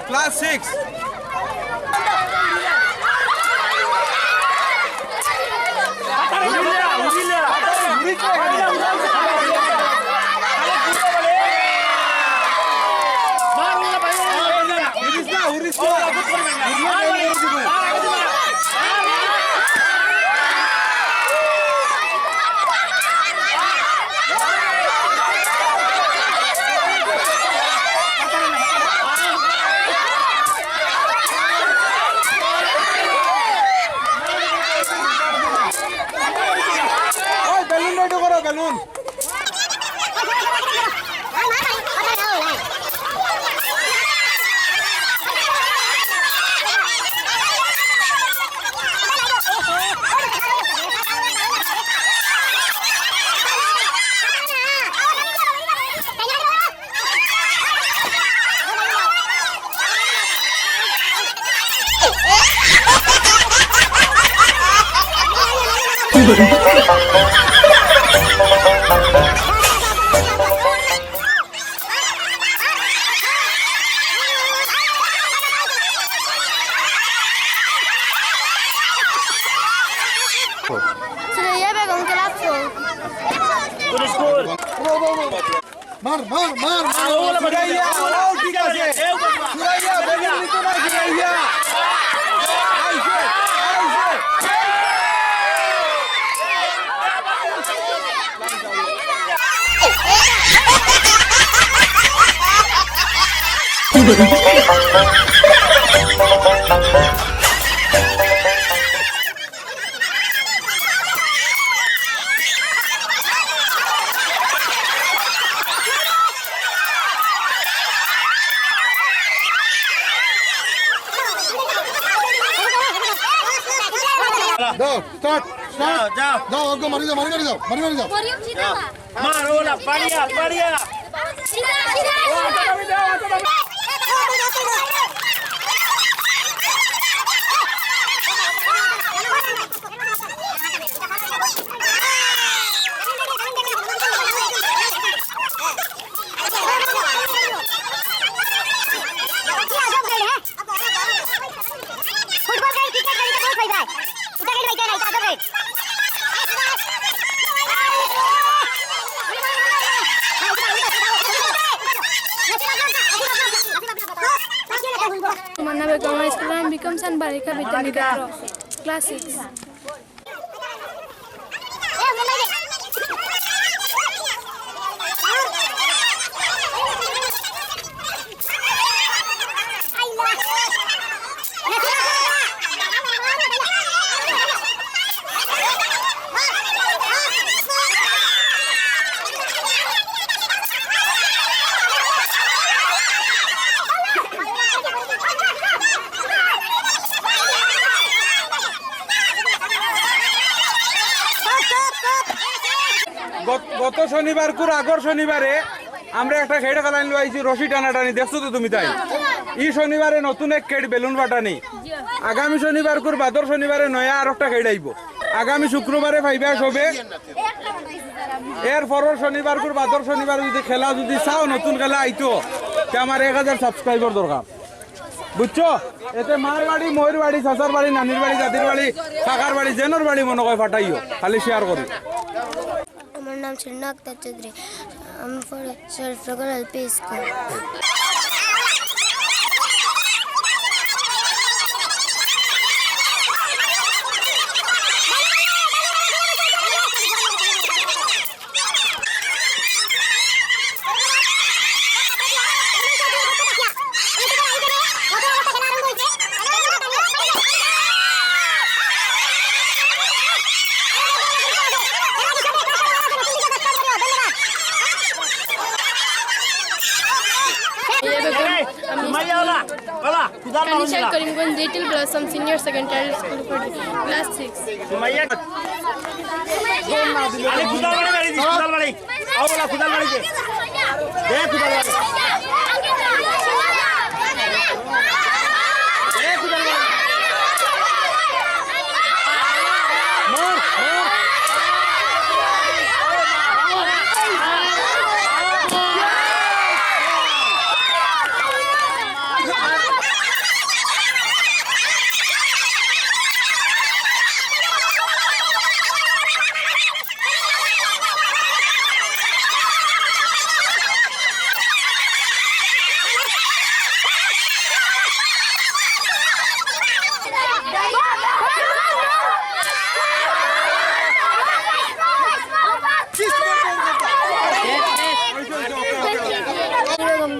Class 6. Balloon. Mar. Suraya, ঠিক আছে। Suraya, balloon নিতে না Suraya। আইছে। Go, start. Go, mari যাও। মারো না, পাড়িয়া। Becomes an Barika Vitamika Class 6. গত শনিবার কুর আগর শনিবারে আমরা একটা খেড়ে খেলাইন লইছি রশি টানাটানি দেখছো তো তুমি তাই এই শনিবারে নতুন এক খেড় বেলুন ফাটানি আগামী শনিবার কুর বাদর শনিবারে নয়া আর একটা খেড় আইব আগামী শুক্রবারে ফাইবা সবে এর পরের শনিবার কুর বাদর শনিবার যদি খেলা যদি চাও নতুন খেলা আইতো তে আমার 1000 সাবস্ক্রাইবার দরকার বুঝছো এতে মার বাড়ি ময়ূর বাড়ি চাচার বাড়ি নানির বাড়ি দাদির বাড়ি কাকার বাড়ি জেনোর বাড়ি মনে হয় ফাটাইও খালি শেয়ার করি। আমার নাম শ্রীনা আক্তার চৌধুরী, আমি পড়ি Sharifnagar LP school. Kanishail Karimganj Little Blossom Senior Secondary School পড়ি ক্লাস 6।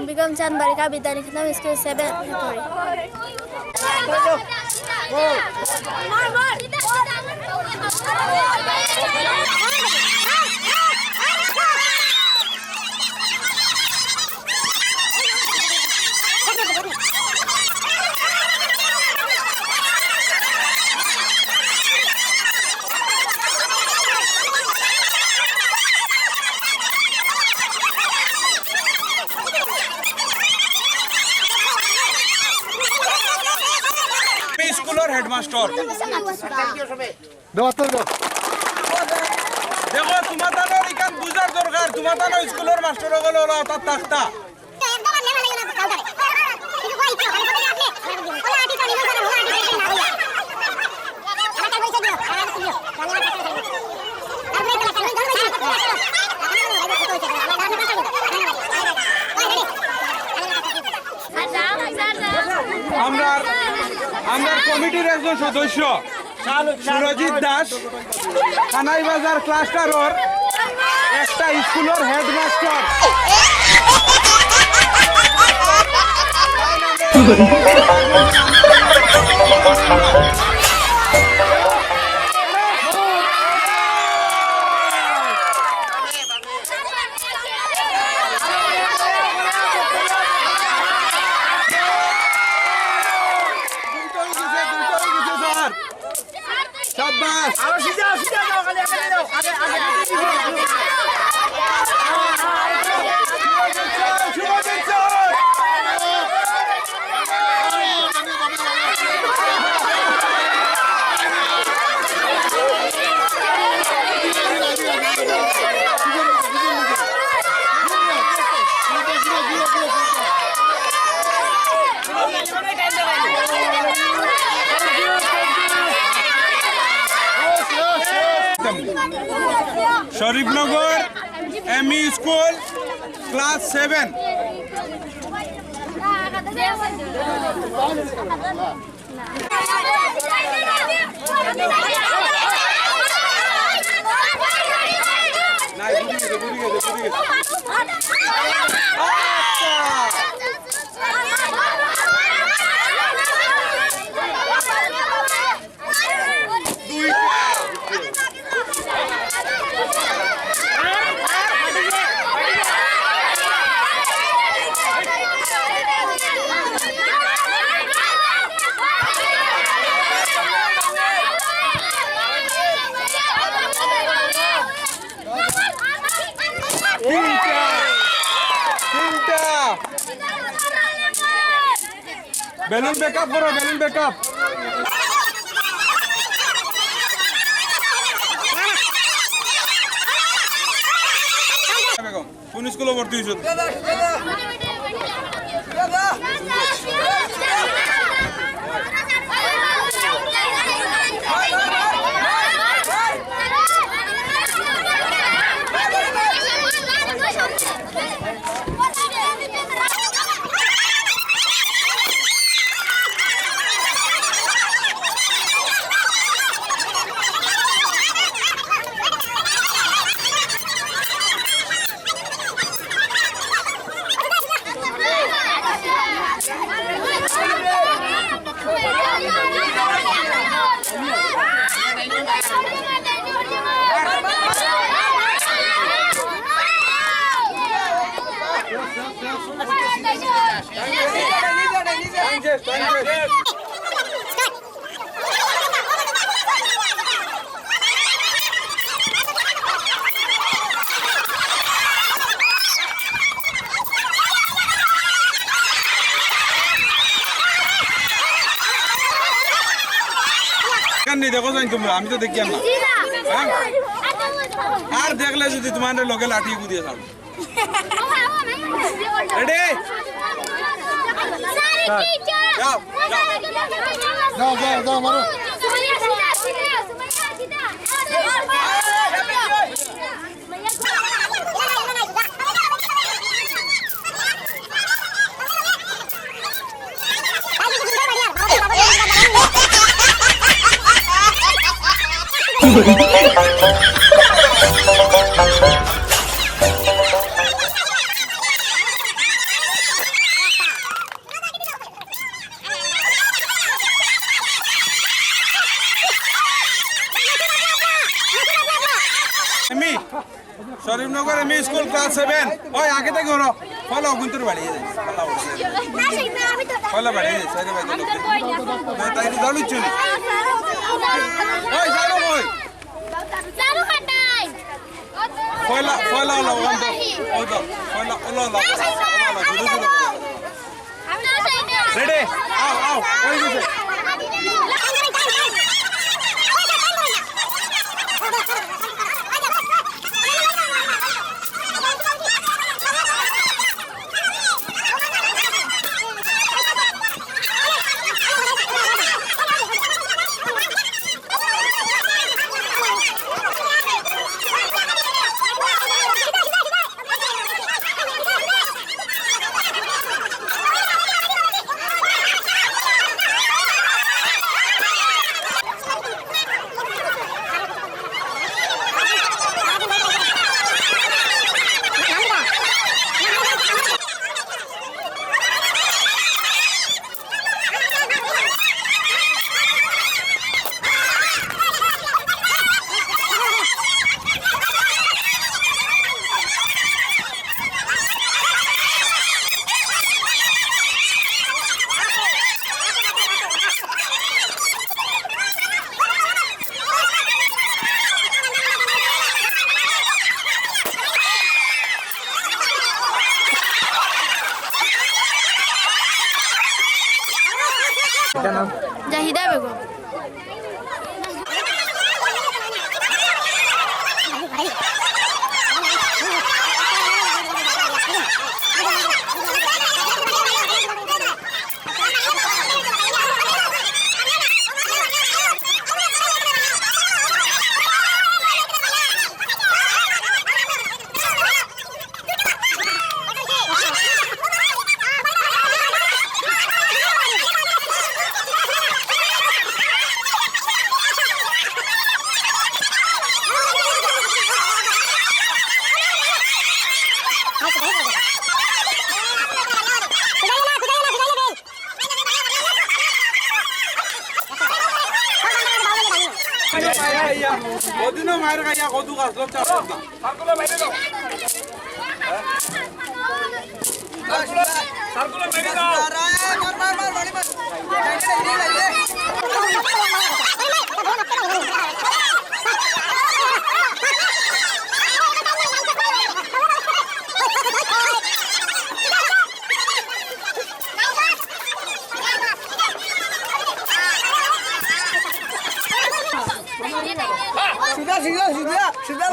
বেগম চাঁদ বালিকা বিদ্যালয় স্কুল 7 পড়ি। স্কুলের হেডমাস্টার দেখো তোমার তানোর ইকান বুঝার দরকার, তোমার তানো স্কুলের মাস্টার হলো তার তাক্তা আমরা কমিটির একজন সদস্য সুরজিৎ দাস কানাই বাজার ক্লাস্টারের একটা স্কুলের headmaster. Sharifnagar ME school class 7। বেলুন ব্যাকআপ করো, বেলুন ব্যাকআপ। বেগম কোন স্কুলে ভর্তি হইছ দেখো যাই তোমরা আমি তো দেখি না আর দেখলে যদি তোমার লগে লাঠি গুদিয়ে যাও রেডি যাও যাও যাও যাও মারো এমি শরীফনগর এমি স্কুল ক্লাস 7 ওই আগে থেকে হলো ফলো গুন্তর বাড়ি যায় ফলো বাড়ি যায় সাইরে বাড়ি না তাই কি দলু চুনি ওই যাও ওই ফলো ফলো লাগান তো ওই তো ফলো ফলো লাগান রেডি আও আও ওই দিছে জাহিদা বেগম ওদিনও মায়ের গাইয়া কদু গাছ লোক চাষ সার্কুলার বাইরে দাও সার্কুলার বাইরে দাও মার বাড়ি মার সিধা সিধা সিধা সিধা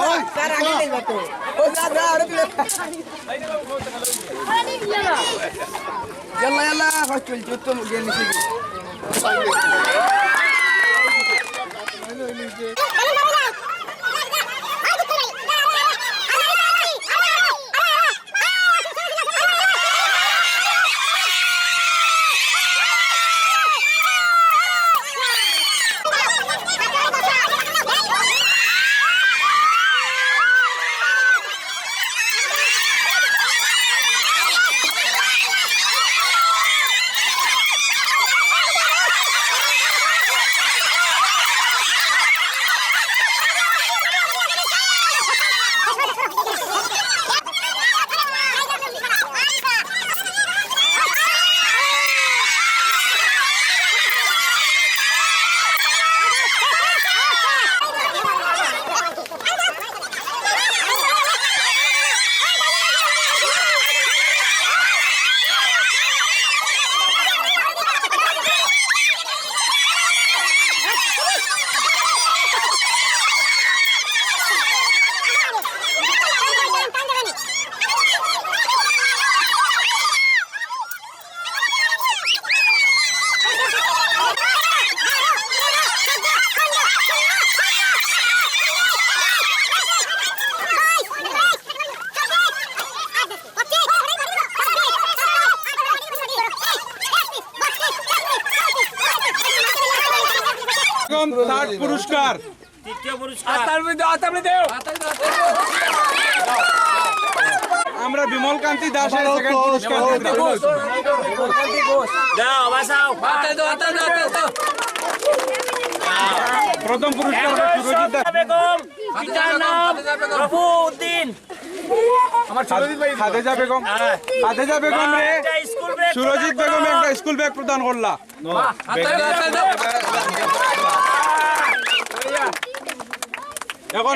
থার্ড পুরস্কার আমরা বিমল কান্তি দাসের সেকেন্ড পুরস্কার প্রথম পুরস্কার সুরজিৎ দাস খাদেজা বেগম রে সুরজিৎ বেগম একটা স্কুল ব্যাগ প্রদান করলা এখন